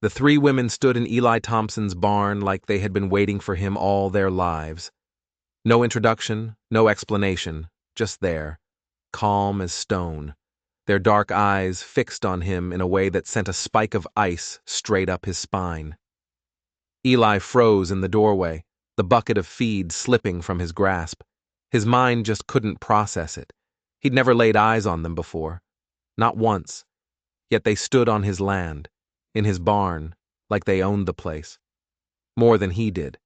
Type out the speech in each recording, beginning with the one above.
The three women stood in Eli Thompson's barn like they had been waiting for him all their lives. No introduction, no explanation, just there, calm as stone, their dark eyes fixed on him in a way that sent a spike of ice straight up his spine. Eli froze in the doorway, the bucket of feed slipping from his grasp. His mind just couldn't process it. He'd never laid eyes on them before. Not once. Yet they stood on his land, in his barn, like they owned the place. More than he did.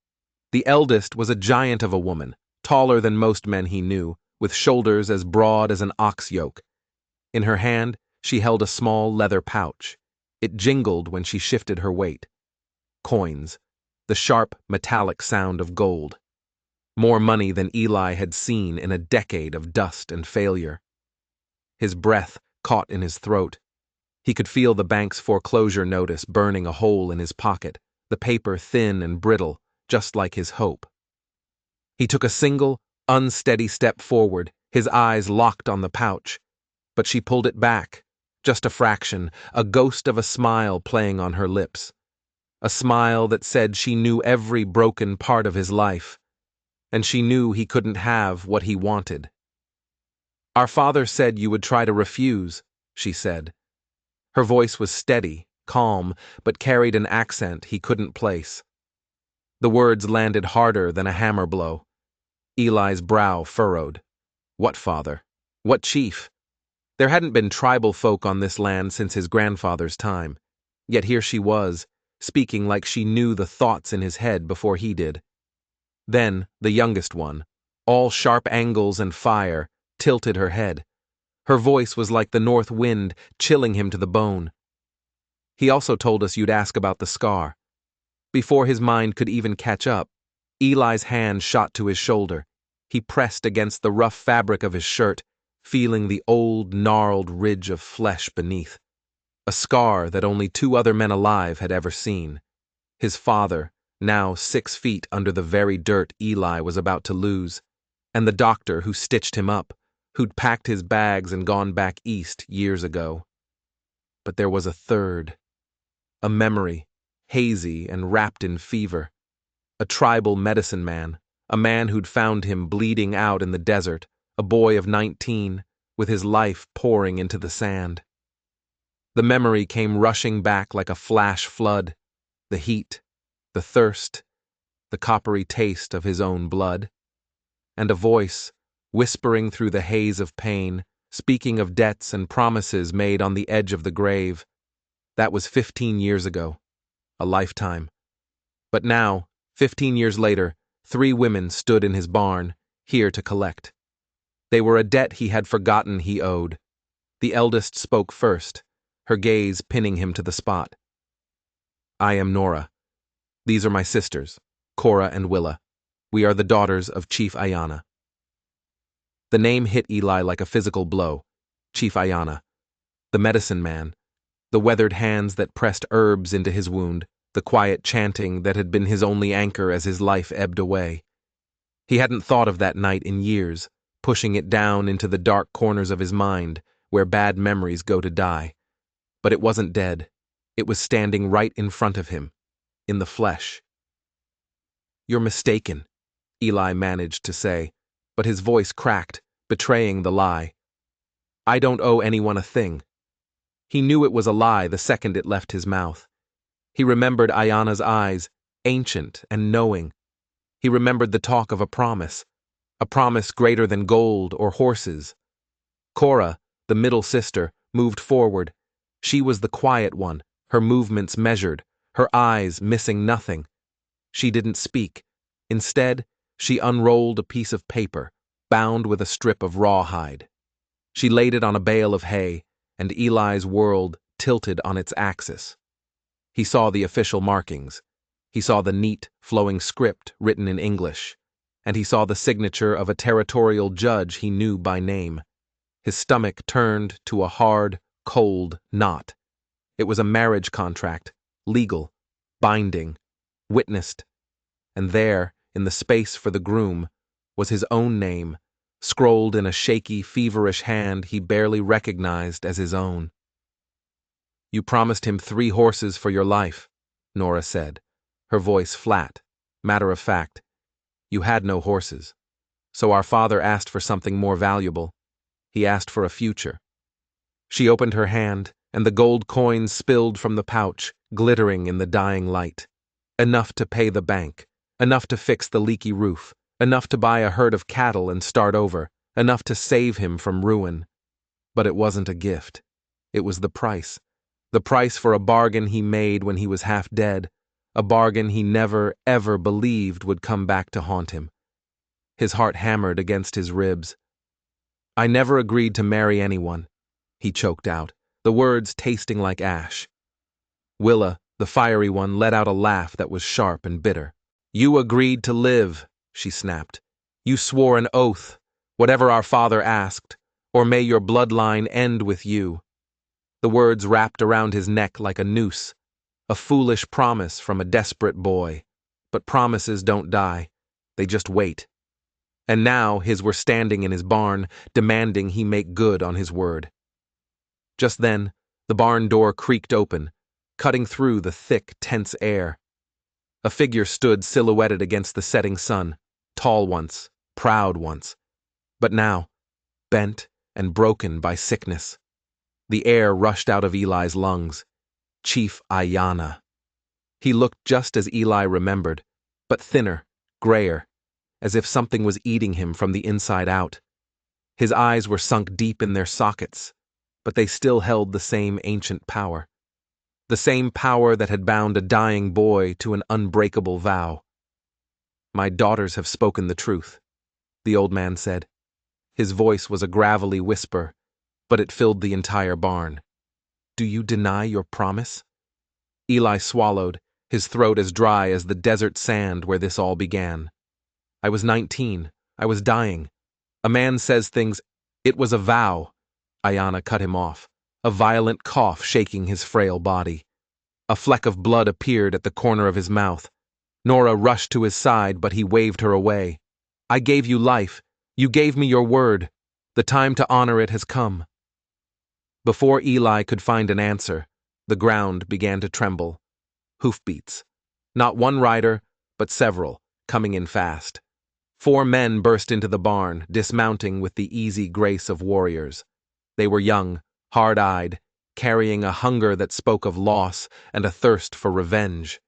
The eldest was a giant of a woman, taller than most men he knew, with shoulders as broad as an ox yoke. In her hand, she held a small leather pouch. It jingled when she shifted her weight. Coins. The sharp, metallic sound of gold. More money than Eli had seen in a decade of dust and failure. His breath caught in his throat. He could feel the bank's foreclosure notice burning a hole in his pocket, the paper thin and brittle, just like his hope. He took a single, unsteady step forward, his eyes locked on the pouch. But she pulled it back, just a fraction, a ghost of a smile playing on her lips. A smile that said she knew every broken part of his life, and she knew he couldn't have what he wanted. "Our father said you would try to refuse," she said. Her voice was steady, calm, but carried an accent he couldn't place. The words landed harder than a hammer blow. Eli's brow furrowed. What father? What chief? There hadn't been tribal folk on this land since his grandfather's time. Yet here she was, speaking like she knew the thoughts in his head before he did. Then, the youngest one, all sharp angles and fire, tilted her head. Her voice was like the north wind, chilling him to the bone. "He also told us you'd ask about the scar." Before his mind could even catch up, Eli's hand shot to his shoulder. He pressed against the rough fabric of his shirt, feeling the old, gnarled ridge of flesh beneath. A scar that only two other men alive had ever seen. His father, now 6 feet under the very dirt Eli was about to lose, and the doctor who stitched him up, who'd packed his bags and gone back east years ago. But there was a third. A memory, hazy and wrapped in fever. A tribal medicine man, a man who'd found him bleeding out in the desert, a boy of 19, with his life pouring into the sand. The memory came rushing back like a flash flood. The heat, the thirst, the coppery taste of his own blood. And a voice, whispering through the haze of pain, speaking of debts and promises made on the edge of the grave. That was 15 years ago. A lifetime. But now, 15 years later, 3 women stood in his barn, here to collect. They were a debt he had forgotten he owed. The eldest spoke first, her gaze pinning him to the spot. "I am Nora. These are my sisters, Cora and Willa. We are the daughters of Chief Ayanna." The name hit Eli like a physical blow. Chief Ayanna. The medicine man. The weathered hands that pressed herbs into his wound. The quiet chanting that had been his only anchor as his life ebbed away. He hadn't thought of that night in years, pushing it down into the dark corners of his mind, where bad memories go to die. But it wasn't dead. It was standing right in front of him, in the flesh. "You're mistaken," Eli managed to say, but his voice cracked, betraying the lie. "I don't owe anyone a thing." He knew it was a lie the second it left his mouth. He remembered Ayanna's eyes, ancient and knowing. He remembered the talk of a promise greater than gold or horses. Cora, the middle sister, moved forward. She was the quiet one, her movements measured, her eyes missing nothing. She didn't speak. Instead, she unrolled a piece of paper, bound with a strip of rawhide. She laid it on a bale of hay, and Eli's world tilted on its axis. He saw the official markings. He saw the neat, flowing script written in English, and he saw the signature of a territorial judge he knew by name. His stomach turned to a hard, cold knot. It was a marriage contract, legal, binding, witnessed, and there, in the space for the groom, was his own name, scrolled in a shaky, feverish hand he barely recognized as his own. You promised him 3 horses for your life, Nora said, her voice flat, matter of fact. You had no horses. So our father asked for something more valuable. He asked for a future. She opened her hand, and the gold coins spilled from the pouch, glittering in the dying light. Enough to pay the bank, enough to fix the leaky roof, enough to buy a herd of cattle and start over, enough to save him from ruin. But it wasn't a gift. It was the price for a bargain he made when he was half dead, a bargain he never, ever believed would come back to haunt him. His heart hammered against his ribs. I never agreed to marry anyone, he choked out, the words tasting like ash. Willa, the fiery one, let out a laugh that was sharp and bitter. You agreed to live, she snapped. You swore an oath, whatever our father asked, or may your bloodline end with you. The words wrapped around his neck like a noose, a foolish promise from a desperate boy. But promises don't die, they just wait. And now his were standing in his barn, demanding he make good on his word. Just then, the barn door creaked open, cutting through the thick, tense air. A figure stood silhouetted against the setting sun, tall once, proud once, but now, bent and broken by sickness. The air rushed out of Eli's lungs. Chief Ayanna. He looked just as Eli remembered, but thinner, grayer, as if something was eating him from the inside out. His eyes were sunk deep in their sockets, but they still held the same ancient power. The same power that had bound a dying boy to an unbreakable vow. My daughters have spoken the truth, the old man said. His voice was a gravelly whisper, but it filled the entire barn. Do you deny your promise? Eli swallowed, his throat as dry as the desert sand where this all began. I was 19. I was dying. A man says things. It was a vow. Ayanna cut him off, a violent cough shaking his frail body. A fleck of blood appeared at the corner of his mouth. Nora rushed to his side, but he waved her away. I gave you life. You gave me your word. The time to honor it has come. Before Eli could find an answer, the ground began to tremble. Hoofbeats. Not one rider, but several, coming in fast. 4 men burst into the barn, dismounting with the easy grace of warriors. They were young, hard-eyed, carrying a hunger that spoke of loss and a thirst for revenge.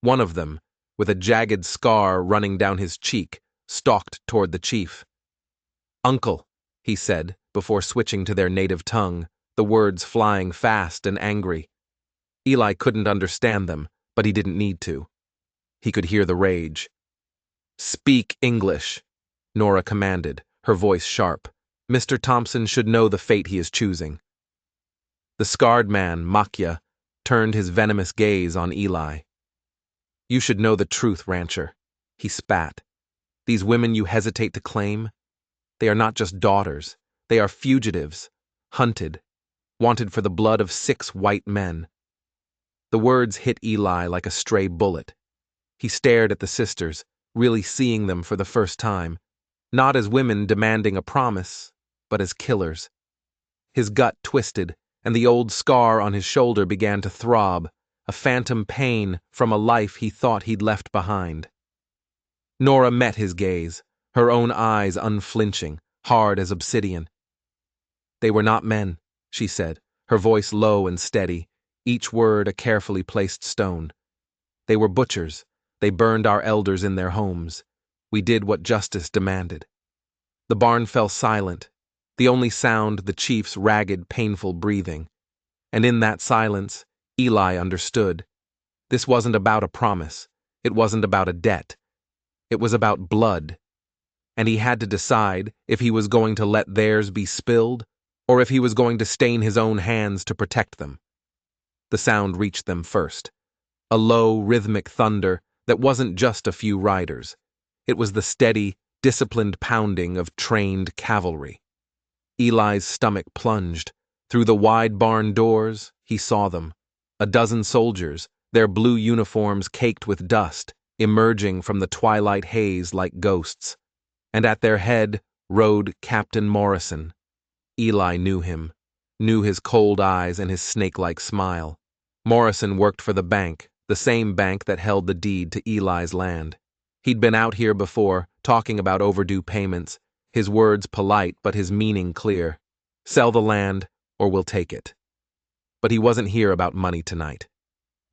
One of them, with a jagged scar running down his cheek, stalked toward the chief. Uncle, he said, before switching to their native tongue, the words flying fast and angry. Eli couldn't understand them, but he didn't need to. He could hear the rage. Speak English, Nora commanded, her voice sharp. Mr. Thompson should know the fate he is choosing. The scarred man, Makya, turned his venomous gaze on Eli. You should know the truth, rancher, he spat. These women you hesitate to claim, they are not just daughters, they are fugitives, hunted, wanted for the blood of 6 white men. The words hit Eli like a stray bullet. He stared at the sisters, really seeing them for the first time, not as women demanding a promise, but as killers. His gut twisted, and the old scar on his shoulder began to throb, a phantom pain from a life he thought he'd left behind. Nora met his gaze, her own eyes unflinching, hard as obsidian. They were not men, she said, her voice low and steady, each word a carefully placed stone. They were butchers. They burned our elders in their homes. We did what justice demanded. The barn fell silent, the only sound the chief's ragged, painful breathing. And in that silence, Eli understood. This wasn't about a promise. It wasn't about a debt. It was about blood. And he had to decide if he was going to let theirs be spilled, or if he was going to stain his own hands to protect them. The sound reached them first. A low, rhythmic thunder that wasn't just a few riders. It was the steady, disciplined pounding of trained cavalry. Eli's stomach plunged. Through the wide barn doors, he saw them. A dozen soldiers, their blue uniforms caked with dust, emerging from the twilight haze like ghosts. And at their head rode Captain Morrison. Eli knew him. knew his cold eyes and his snake-like smile. Morrison worked for the bank, the same bank that held the deed to Eli's land. He'd been out here before, talking about overdue payments, his words polite but his meaning clear. Sell the land, or we'll take it. But he wasn't here about money tonight.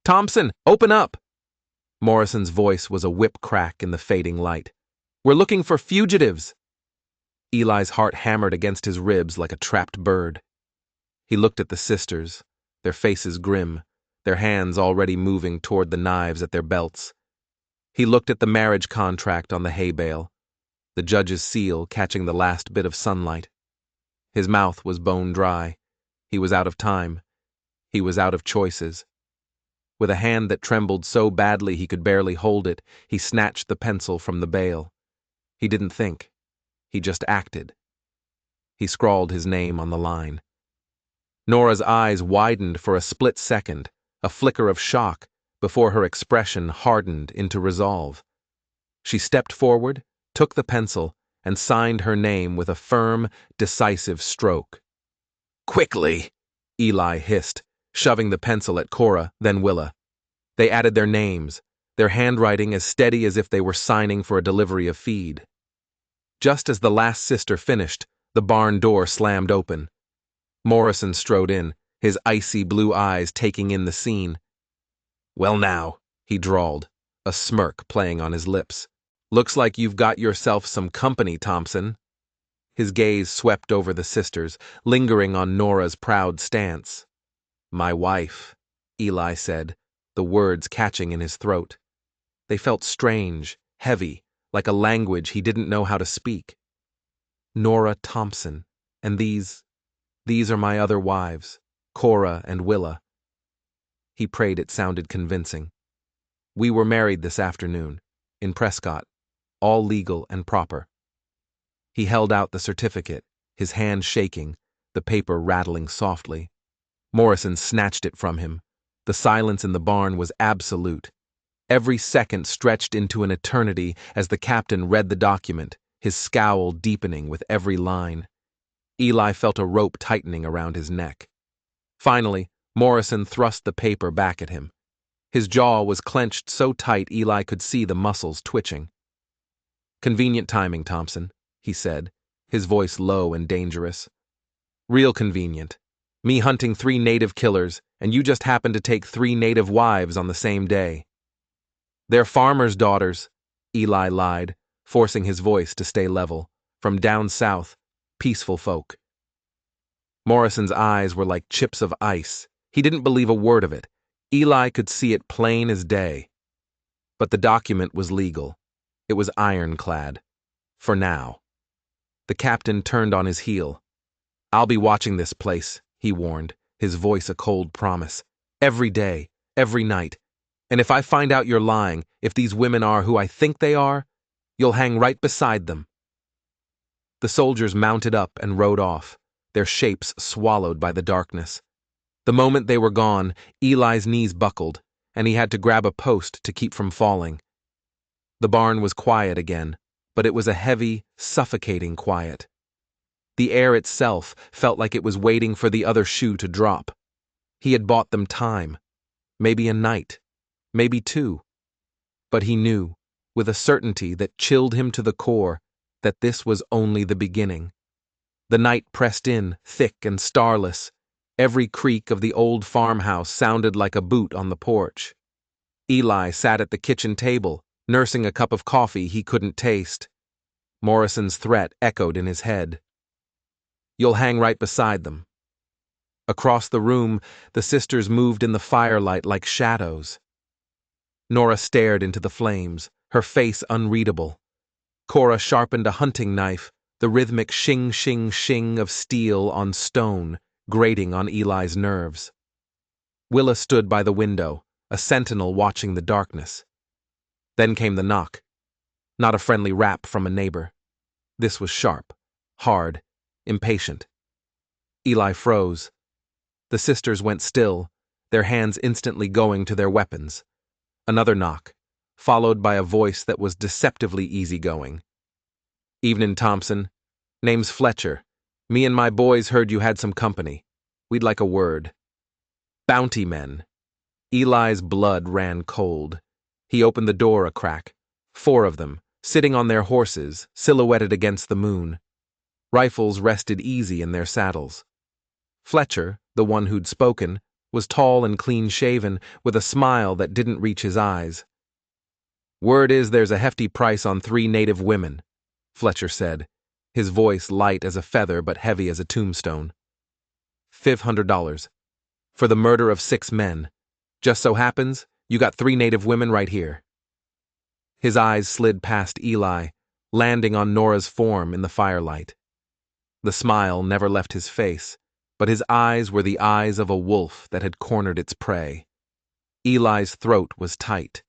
"Thompson, open up!" Morrison's voice was a whip crack in the fading light. "We're looking for fugitives!" Eli's heart hammered against his ribs like a trapped bird. He looked at the sisters, their faces grim, their hands already moving toward the knives at their belts. He looked at the marriage contract on the hay bale, the judge's seal catching the last bit of sunlight. His mouth was bone dry. He was out of time. He was out of choices. With a hand that trembled so badly he could barely hold it, he snatched the pencil from the bale. He didn't think. He just acted. He scrawled his name on the line. Nora's eyes widened for a split second, a flicker of shock, before her expression hardened into resolve. She stepped forward, took the pencil, and signed her name with a firm, decisive stroke. "Quickly!" Eli hissed, shoving the pencil at Cora, then Willa. They added their names, their handwriting as steady as if they were signing for a delivery of feed. Just as the last sister finished, the barn door slammed open. Morrison strode in, his icy blue eyes taking in the scene. "Well now," he drawled, a smirk playing on his lips. "Looks like you've got yourself some company, Thompson." His gaze swept over the sisters, lingering on Nora's proud stance. "My wife," Eli said, the words catching in his throat. They felt strange, heavy, like a language he didn't know how to speak. "Nora Thompson, and these are my other wives, Cora and Willa." He prayed it sounded convincing. "We were married this afternoon, in Prescott, all legal and proper." He held out the certificate, his hand shaking, the paper rattling softly. Morrison snatched it from him. The silence in the barn was absolute. Every second stretched into an eternity as the captain read the document, his scowl deepening with every line. Eli felt a rope tightening around his neck. Finally, Morrison thrust the paper back at him. His jaw was clenched so tight Eli could see the muscles twitching. "Convenient timing, Thompson," he said, his voice low and dangerous. "Real convenient. Me hunting 3 native killers, and you just happen to take 3 native wives on the same day." "They're farmers' daughters," Eli lied, forcing his voice to stay level. "From down south, peaceful folk." Morrison's eyes were like chips of ice. He didn't believe a word of it. Eli could see it plain as day. But the document was legal. It was ironclad. For now. The captain turned on his heel. "I'll be watching this place," he warned, his voice a cold promise. "Every day, every night. And if I find out you're lying, if these women are who I think they are, you'll hang right beside them." The soldiers mounted up and rode off, their shapes swallowed by the darkness. The moment they were gone, Eli's knees buckled, and he had to grab a post to keep from falling. The barn was quiet again, but it was a heavy, suffocating quiet. The air itself felt like it was waiting for the other shoe to drop. He had bought them time, maybe a night, maybe 2. But he knew, with a certainty that chilled him to the core, that this was only the beginning. The night pressed in, thick and starless. Every creak of the old farmhouse sounded like a boot on the porch. Eli sat at the kitchen table, nursing a cup of coffee he couldn't taste. Morrison's threat echoed in his head. "You'll hang right beside them." Across the room, the sisters moved in the firelight like shadows. Nora stared into the flames, her face unreadable. Cora sharpened a hunting knife, the rhythmic shing-shing-shing of steel on stone, grating on Eli's nerves. Willa stood by the window, a sentinel watching the darkness. Then came the knock. Not a friendly rap from a neighbor. This was sharp, hard, impatient. Eli froze. The sisters went still, their hands instantly going to their weapons. Another knock, followed by a voice that was deceptively easygoing. "Evening, Thompson. Name's Fletcher. Me and my boys heard you had some company. We'd like a word. Bounty men. Eli's blood ran cold. He opened the door a crack. 4 of them, sitting on their horses, silhouetted against the moon. Rifles rested easy in their saddles. Fletcher, the one who'd spoken, was tall and clean-shaven, with a smile that didn't reach his eyes. "Word is there's a hefty price on 3 native women," Fletcher said, his voice light as a feather but heavy as a tombstone. $500. For the murder of 6 men. Just so happens, you got 3 native women right here. His eyes slid past Eli, landing on Nora's form in the firelight. The smile never left his face, but his eyes were the eyes of a wolf that had cornered its prey. Eli's throat was tight.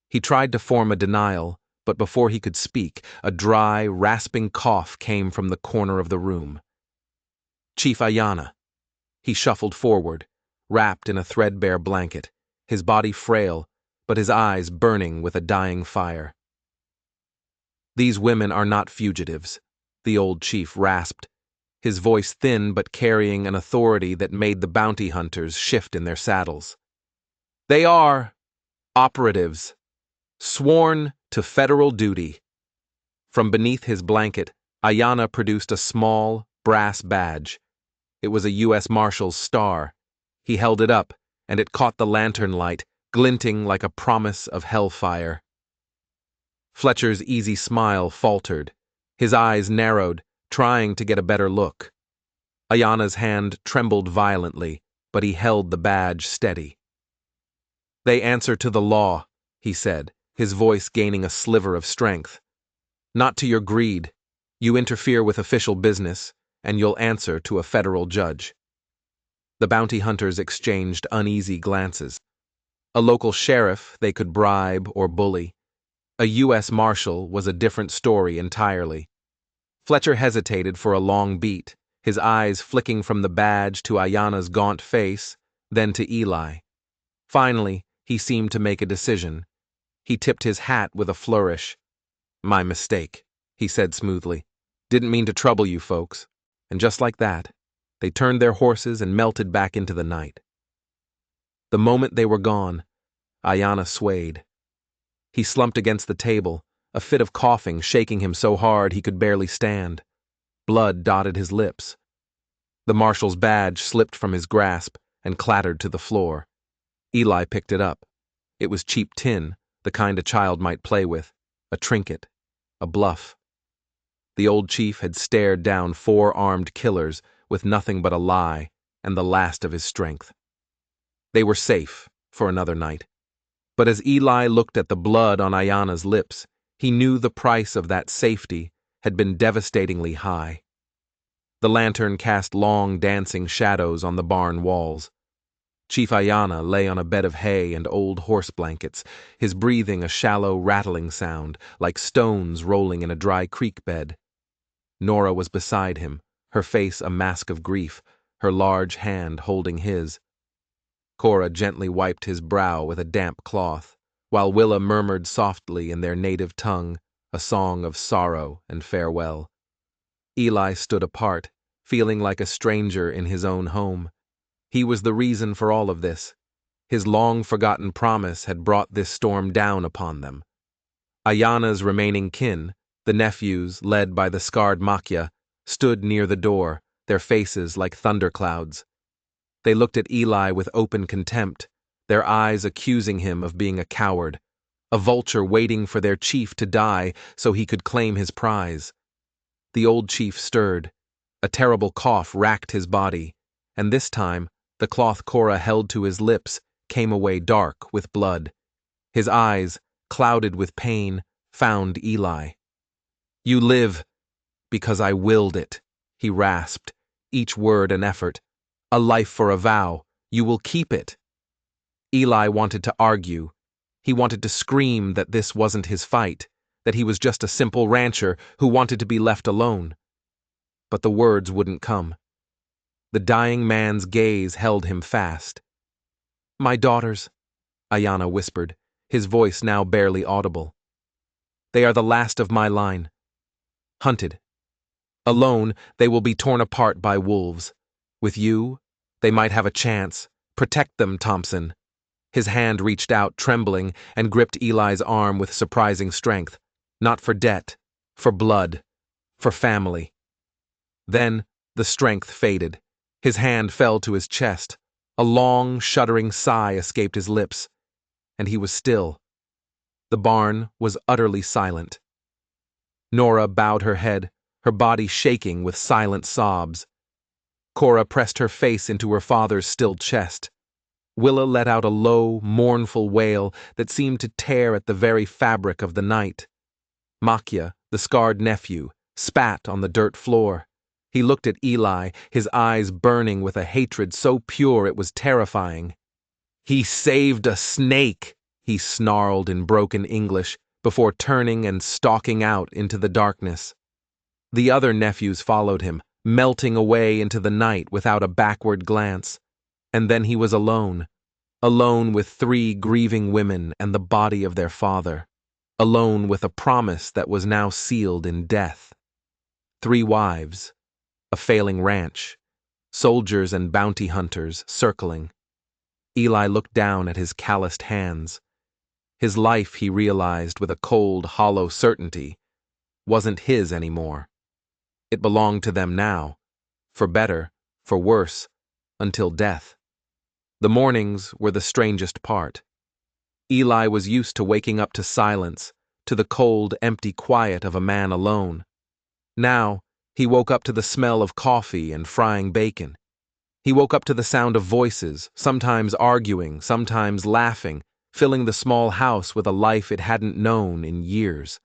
He tried to form a denial, but before he could speak, a dry, rasping cough came from the corner of the room. "Chief Ayanna." He shuffled forward, wrapped in a threadbare blanket, his body frail, but his eyes burning with a dying fire. "These women are not fugitives," the old chief rasped, his voice thin but carrying an authority that made the bounty hunters shift in their saddles. "They are operatives, sworn to federal duty." From beneath his blanket, Ayanna produced a small, brass badge. It was a U.S. Marshal's star. He held it up, and it caught the lantern light, glinting like a promise of hellfire. Fletcher's easy smile faltered. His eyes narrowed, trying to get a better look. Ayanna's hand trembled violently, but he held the badge steady. "They answer to the law," he said, his voice gaining a sliver of strength. "Not to your greed. You interfere with official business, and you'll answer to a federal judge." The bounty hunters exchanged uneasy glances. A local sheriff they could bribe or bully. A U.S. Marshal was a different story entirely. Fletcher hesitated for a long beat, his eyes flicking from the badge to Ayanna's gaunt face, then to Eli. Finally, he seemed to make a decision. He tipped his hat with a flourish. "My mistake," he said smoothly. "Didn't mean to trouble you folks." And just like that, they turned their horses and melted back into the night. The moment they were gone, Ayanna swayed. He slumped against the table, a fit of coughing shaking him so hard he could barely stand. Blood dotted his lips. The marshal's badge slipped from his grasp and clattered to the floor. Eli picked it up. It was cheap tin, the kind a child might play with, a trinket, a bluff. The old chief had stared down 4 armed killers with nothing but a lie and the last of his strength. They were safe for another night. But as Eli looked at the blood on Ayanna's lips, he knew the price of that safety had been devastatingly high. The lantern cast long dancing shadows on the barn walls. Chief Ayanna lay on a bed of hay and old horse blankets, his breathing a shallow rattling sound, like stones rolling in a dry creek bed. Nora was beside him, her face a mask of grief, her large hand holding his. Cora gently wiped his brow with a damp cloth, while Willa murmured softly in their native tongue a song of sorrow and farewell. Eli stood apart, feeling like a stranger in his own home. He was the reason for all of this. His long-forgotten promise had brought this storm down upon them. Ayanna's remaining kin, the nephews led by the scarred Makya, stood near the door, their faces like thunderclouds. They looked at Eli with open contempt, their eyes accusing him of being a coward, a vulture waiting for their chief to die so he could claim his prize. The old chief stirred. A terrible cough racked his body, and this time, the cloth Cora held to his lips came away dark with blood. His eyes, clouded with pain, found Eli. "You live because I willed it," he rasped, each word an effort. "A life for a vow. You will keep it." Eli wanted to argue. He wanted to scream that this wasn't his fight, that he was just a simple rancher who wanted to be left alone. But the words wouldn't come. The dying man's gaze held him fast. "My daughters," Ayanna whispered, his voice now barely audible. "They are the last of my line. Hunted. Alone, they will be torn apart by wolves. With you, They might have a chance. Protect them, Thompson. His hand reached out, trembling, and gripped Eli's arm with surprising strength. Not for debt, for blood, for family. Then, the strength faded. His hand fell to his chest. A long, shuddering sigh escaped his lips, and he was still. The barn was utterly silent. Nora bowed her head, her body shaking with silent sobs. Cora pressed her face into her father's still chest. Willa let out a low, mournful wail that seemed to tear at the very fabric of the night. Makya, the scarred nephew, spat on the dirt floor. He looked at Eli, his eyes burning with a hatred so pure it was terrifying. "He saved a snake," he snarled in broken English, before turning and stalking out into the darkness. The other nephews followed him, melting away into the night without a backward glance. And then he was alone with 3 grieving women and the body of their father, alone with a promise that was now sealed in death. 3 wives, a failing ranch, soldiers and bounty hunters circling. Eli looked down at his calloused hands. His life, he realized with a cold, hollow certainty, wasn't his anymore. It belonged to them now, for better, for worse, until death. The mornings were the strangest part. Eli was used to waking up to silence, to the cold, empty quiet of a man alone. Now, he woke up to the smell of coffee and frying bacon. He woke up to the sound of voices, sometimes arguing, sometimes laughing, filling the small house with a life it hadn't known in years.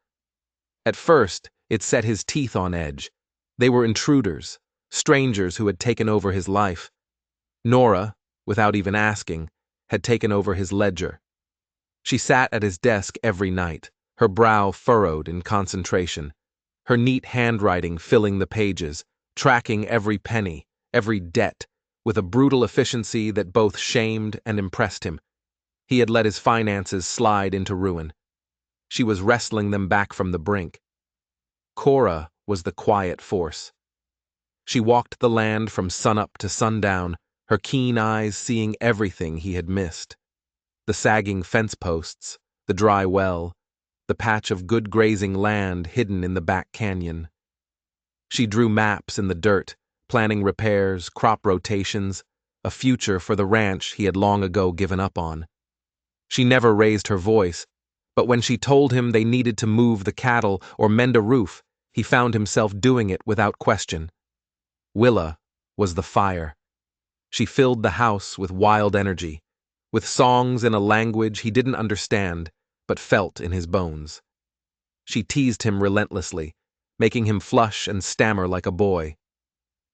At first, it set his teeth on edge. They were intruders, strangers who had taken over his life. Nora, without even asking, had taken over his ledger. She sat at his desk every night, her brow furrowed in concentration, her neat handwriting filling the pages, tracking every penny, every debt, with a brutal efficiency that both shamed and impressed him. He had let his finances slide into ruin. She was wrestling them back from the brink. Cora was the quiet force. She walked the land from sunup to sundown, her keen eyes seeing everything he had missed. The sagging fence posts, the dry well, the patch of good grazing land hidden in the back canyon. She drew maps in the dirt, planning repairs, crop rotations, a future for the ranch he had long ago given up on. She never raised her voice, but when she told him they needed to move the cattle or mend a roof, he found himself doing it without question. Willa was the fire. She filled the house with wild energy, with songs in a language he didn't understand, but felt in his bones. She teased him relentlessly, making him flush and stammer like a boy.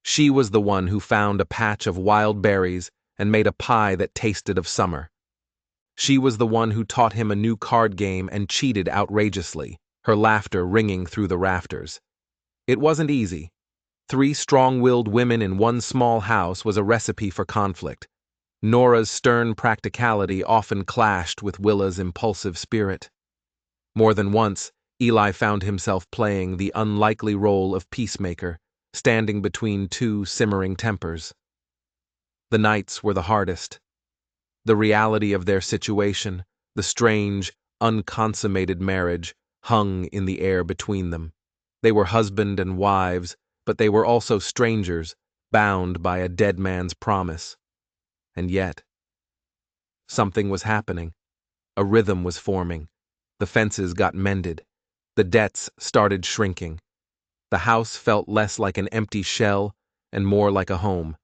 She was the one who found a patch of wild berries and made a pie that tasted of summer. She was the one who taught him a new card game and cheated outrageously, her laughter ringing through the rafters. It wasn't easy. 3 strong-willed women in one small house was a recipe for conflict. Nora's stern practicality often clashed with Willa's impulsive spirit. More than once, Eli found himself playing the unlikely role of peacemaker, standing between 2 simmering tempers. The nights were the hardest. The reality of their situation, the strange, unconsummated marriage, hung in the air between them. They were husband and wives, but they were also strangers, bound by a dead man's promise. And yet, something was happening. A rhythm was forming. The fences got mended. The debts started shrinking. The house felt less like an empty shell and more like a home.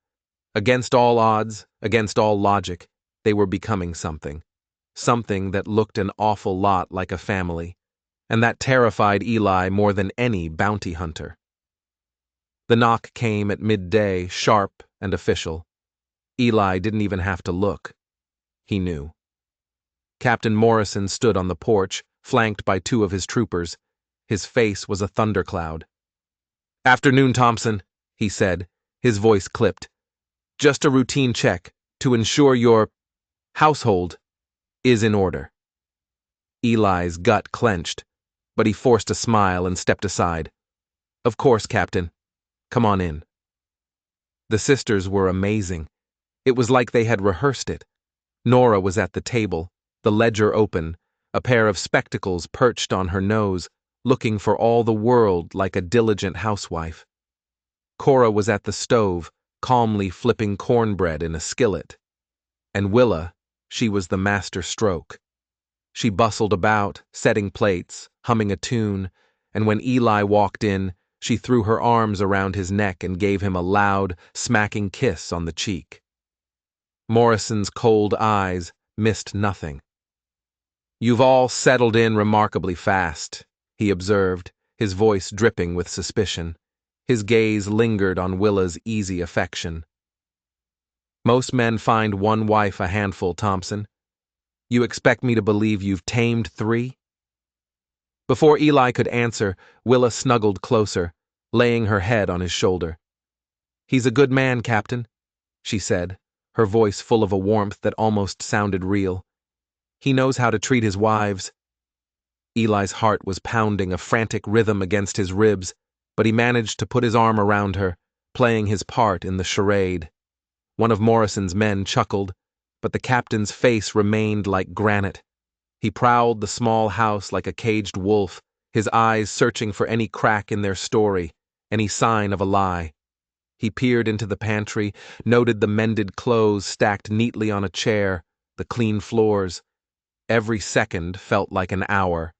Against all odds, against all logic, they were becoming something. Something that looked an awful lot like a family. And that terrified Eli more than any bounty hunter. The knock came at midday, sharp and official. Eli didn't even have to look. He knew. Captain Morrison stood on the porch, flanked by 2 of his troopers. His face was a thundercloud. "Afternoon, Thompson," he said, his voice clipped. "Just a routine check to ensure your household is in order." Eli's gut clenched, but he forced a smile and stepped aside. "Of course, Captain. Come on in." The sisters were amazing. It was like they had rehearsed it. Nora was at the table, the ledger open, a pair of spectacles perched on her nose, looking for all the world like a diligent housewife. Cora was at the stove, calmly flipping cornbread in a skillet. And Willa, she was the master stroke. She bustled about, setting plates, humming a tune, and when Eli walked in, she threw her arms around his neck and gave him a loud, smacking kiss on the cheek. Morrison's cold eyes missed nothing. "You've all settled in remarkably fast," he observed, his voice dripping with suspicion. His gaze lingered on Willa's easy affection. "Most men find one wife a handful, Thompson. You expect me to believe you've tamed 3? Before Eli could answer, Willa snuggled closer, laying her head on his shoulder. "He's a good man, Captain," she said, her voice full of a warmth that almost sounded real. "He knows how to treat his wives." Eli's heart was pounding a frantic rhythm against his ribs, but he managed to put his arm around her, playing his part in the charade. One of Morrison's men chuckled, but the captain's face remained like granite. He prowled the small house like a caged wolf, his eyes searching for any crack in their story, any sign of a lie. He peered into the pantry, noted the mended clothes stacked neatly on a chair, the clean floors. Every second felt like an hour.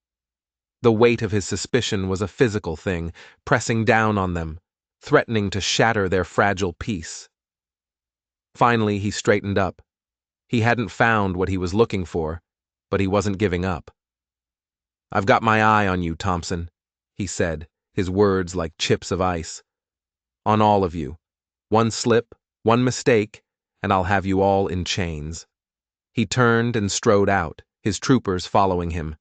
The weight of his suspicion was a physical thing, pressing down on them, threatening to shatter their fragile peace. Finally, he straightened up. He hadn't found what he was looking for, but he wasn't giving up. "I've got my eye on you, Thompson," he said, his words like chips of ice. "On all of you. One slip, one mistake, and I'll have you all in chains." He turned and strode out, his troopers following him.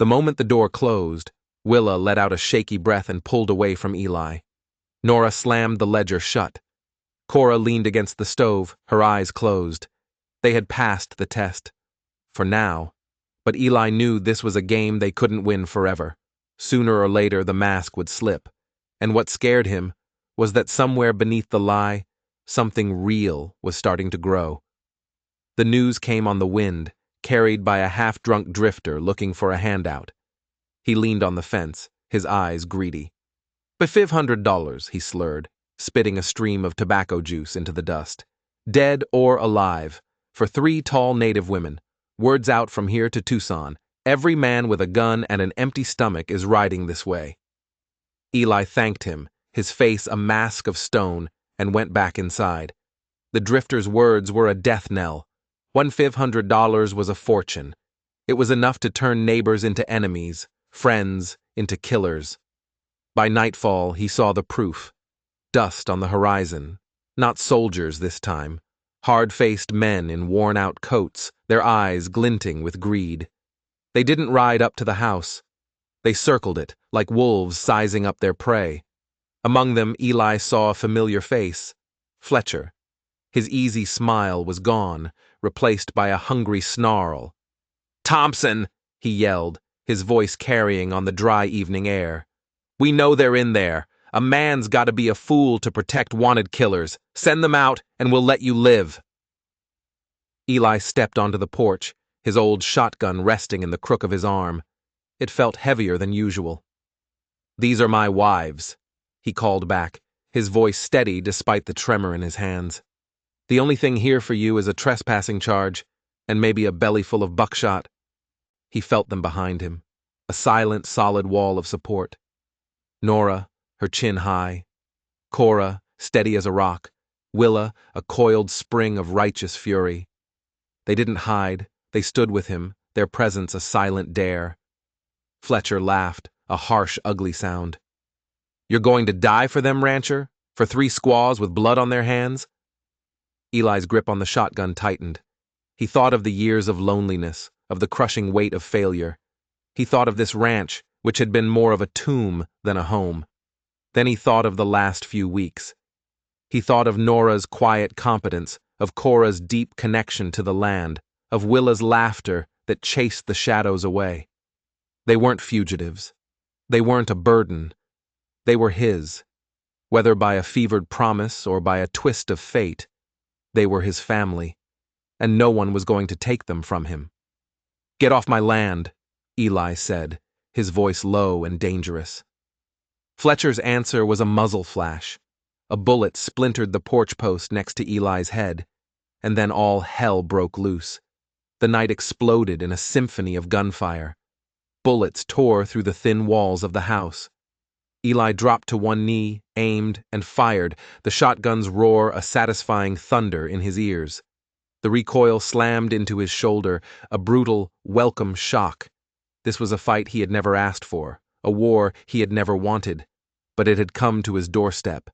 The moment the door closed, Willa let out a shaky breath and pulled away from Eli. Nora slammed the ledger shut. Cora leaned against the stove, her eyes closed. They had passed the test. For now. But Eli knew this was a game they couldn't win forever. Sooner or later the mask would slip. And what scared him was that somewhere beneath the lie, something real was starting to grow. The news came on the wind, carried by a half-drunk drifter looking for a handout. He leaned on the fence, his eyes greedy. $500, he slurred, spitting a stream of tobacco juice into the dust. "Dead or alive, for 3 tall native women. Words out from here to Tucson. Every man with a gun and an empty stomach is riding this way." Eli thanked him, his face a mask of stone, and went back inside. The drifter's words were a death knell. $1,500 was a fortune. It was enough to turn neighbors into enemies, friends into killers. By nightfall, he saw the proof. Dust on the horizon. Not soldiers this time. Hard-faced men in worn-out coats, their eyes glinting with greed. They didn't ride up to the house. They circled it, like wolves sizing up their prey. Among them, Eli saw a familiar face. Fletcher. His easy smile was gone, replaced by a hungry snarl. "Thompson!" he yelled, his voice carrying on the dry evening air. "We know they're in there. A man's got to be a fool to protect wanted killers. Send them out, and we'll let you live." Eli stepped onto the porch, his old shotgun resting in the crook of his arm. It felt heavier than usual. "These are my wives," he called back, his voice steady despite the tremor in his hands. "The only thing here for you is a trespassing charge, and maybe a bellyful of buckshot." He felt them behind him, a silent, solid wall of support. Nora, her chin high. Cora, steady as a rock. Willa, a coiled spring of righteous fury. They didn't hide, they stood with him, their presence a silent dare. Fletcher laughed, a harsh, ugly sound. "You're going to die for them, rancher? For 3 squaws with blood on their hands?" Eli's grip on the shotgun tightened. He thought of the years of loneliness, of the crushing weight of failure. He thought of this ranch, which had been more of a tomb than a home. Then he thought of the last few weeks. He thought of Nora's quiet competence, of Cora's deep connection to the land, of Willa's laughter that chased the shadows away. They weren't fugitives. They weren't a burden. They were his. Whether by a fevered promise or by a twist of fate, They were his family, and no one was going to take them from him. "Get off my land," Eli said, his voice low and dangerous. Fletcher's answer was a muzzle flash. A bullet splintered the porch post next to Eli's head, and then all hell broke loose. The night exploded in a symphony of gunfire. Bullets tore through the thin walls of the house. Eli dropped to one knee, aimed, and fired, the shotgun's roar a satisfying thunder in his ears. The recoil slammed into his shoulder, a brutal, welcome shock. This was a fight he had never asked for, a war he had never wanted, but it had come to his doorstep,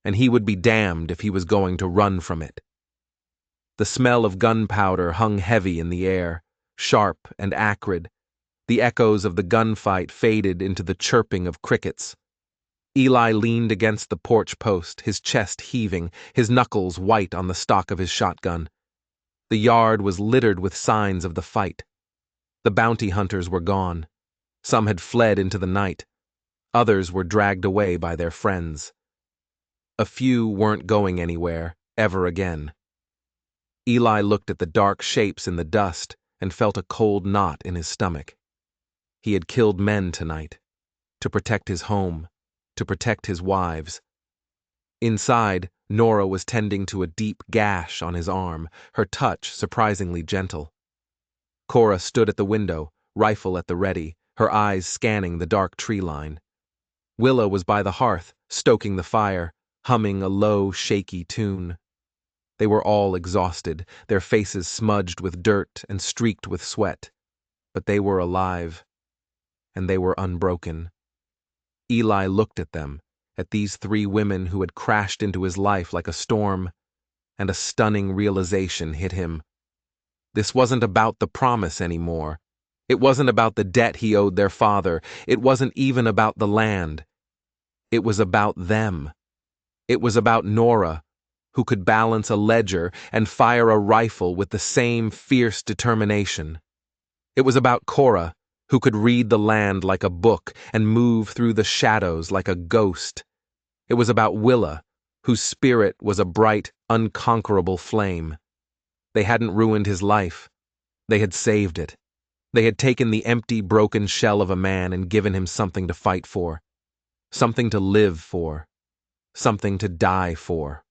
and he would be damned if he was going to run from it. The smell of gunpowder hung heavy in the air, sharp and acrid. The echoes of the gunfight faded into the chirping of crickets. Eli leaned against the porch post, his chest heaving, his knuckles white on the stock of his shotgun. The yard was littered with signs of the fight. The bounty hunters were gone. Some had fled into the night. Others were dragged away by their friends. A few weren't going anywhere, ever again. Eli looked at the dark shapes in the dust and felt a cold knot in his stomach. He had killed men tonight, to protect his home, to protect his wives. Inside, Nora was tending to a deep gash on his arm, her touch surprisingly gentle. Cora stood at the window, rifle at the ready, her eyes scanning the dark tree line. Willa was by the hearth, stoking the fire, humming a low, shaky tune. They were all exhausted, their faces smudged with dirt and streaked with sweat. But they were alive, and they were unbroken. Eli looked at them, at these three women who had crashed into his life like a storm, and a stunning realization hit him. This wasn't about the promise anymore. It wasn't about the debt he owed their father. It wasn't even about the land. It was about them. It was about Nora, who could balance a ledger and fire a rifle with the same fierce determination. It was about Cora, who could read the land like a book and move through the shadows like a ghost. It was about Willa, whose spirit was a bright, unconquerable flame. They hadn't ruined his life. They had saved it. They had taken the empty, broken shell of a man and given him something to fight for, something to live for, something to die for.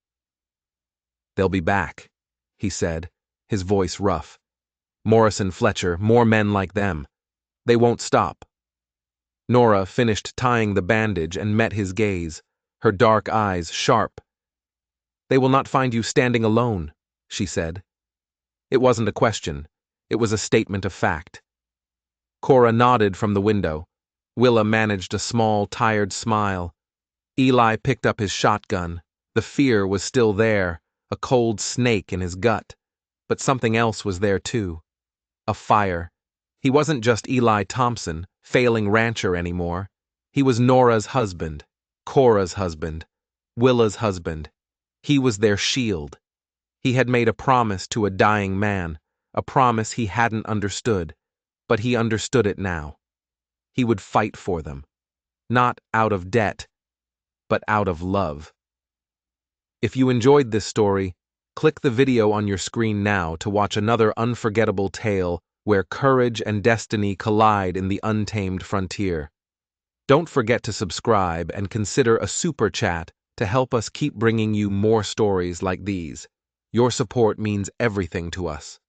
"They'll be back," he said, his voice rough. "Morrison, Fletcher, more men like them. They won't stop." Nora finished tying the bandage and met his gaze, her dark eyes sharp. "They will not find you standing alone," she said. It wasn't a question. It was a statement of fact. Cora nodded from the window. Willa managed a small, tired smile. Eli picked up his shotgun. The fear was still there, a cold snake in his gut. But something else was there too. A fire. He wasn't just Eli Thompson, failing rancher anymore. He was Nora's husband, Cora's husband, Willa's husband. He was their shield. He had made a promise to a dying man, a promise he hadn't understood, but he understood it now. He would fight for them, not out of debt, but out of love. If you enjoyed this story, click the video on your screen now to watch another unforgettable tale where courage and destiny collide in the untamed frontier. Don't forget to subscribe and consider a super chat to help us keep bringing you more stories like these. Your support means everything to us.